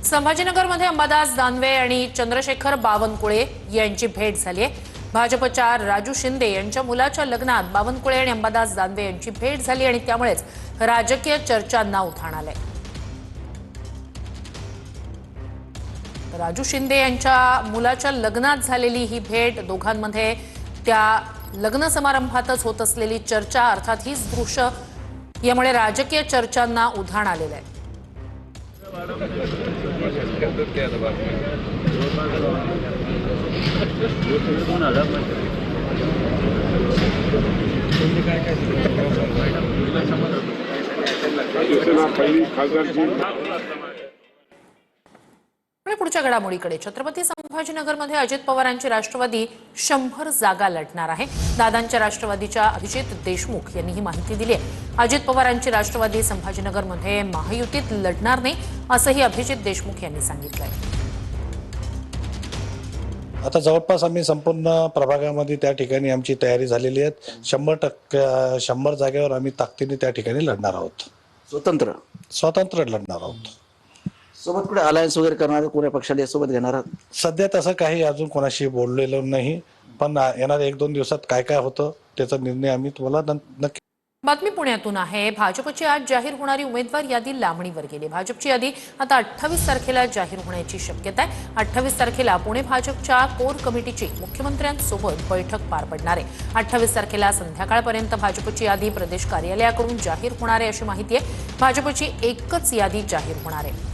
संभाजीनगरमध्ये अंबादास दानवे आणि चंद्रशेखर बावनकुळे यांची भेट झाली आहे। भाजपच्या राजू शिंदे यांच्या मुलाच्या लग्नात बावनकुळे आणि अंबादास दानवे यांची भेट झाली आणि त्यामुळेच राजकीय चर्चांना उधाण आलंय। राजू शिंदे यांच्या मुलाच्या लग्नात झालेली ही भेट, दोघांमध्ये त्या लग्न समारंभातच होत असलेली चर्चा, अर्थात हीच दृश्य यामुळे राजकीय चर्चांना उधाण आलेलं आहे। पुढच्या घडामोडीकडे, छत्रपती संभाजीनगरमध्ये अजित पवारांची राष्ट्रवादी 100 जागा लढणार आहे। दादांच्या राष्ट्रवादीच्या अभिजित देशमुख यांनी ही माहिती दिली आहे। अजित पवारांची राष्ट्रवादी संभाजीनगरमध्ये महायुतीत लढणार नाही असंही अभिजित देशमुख यांनी सांगितलंय। आता जवळपास आम्ही संपूर्ण प्रभागामध्ये त्या ठिकाणी आमची तयारी झालेली आहे। 100 जागेवर आम्ही ताकदीने त्या ठिकाणी लढणार आहोत। स्वतंत्र लढणार आहोत। सोबत कुठे अलायन्स वगैरे करणार, कोण्या पक्षाला सोबत घेणार? सध्या तसं काही अजून कोणाशी बोललेलं नाही, पण येणार 1-2 दिवसात काय काय होतं त्याचा निर्णय आम्ही तुम्हाला नक्की। बातमी पुण्यातून आहे। भाजपची आज जाहीर होणारी उमेदवार यादी लांबणीवर गेली। भाजपची यादी आता 28 तारखेला जाहीर होण्याची शक्यता आहे। 28 तारखेला पुणे भाजपच्या कोर कमिटीची मुख्यमंत्र्यांसोबत बैठक पार पडणार आहे। 28 तारखेला संध्याकाळपर्यंत भाजपची यादी प्रदेश कार्यालयाकडून जाहीर होणार आहे अशी माहिती आहे। भाजपची एकच यादी जाहीर होणार आहे।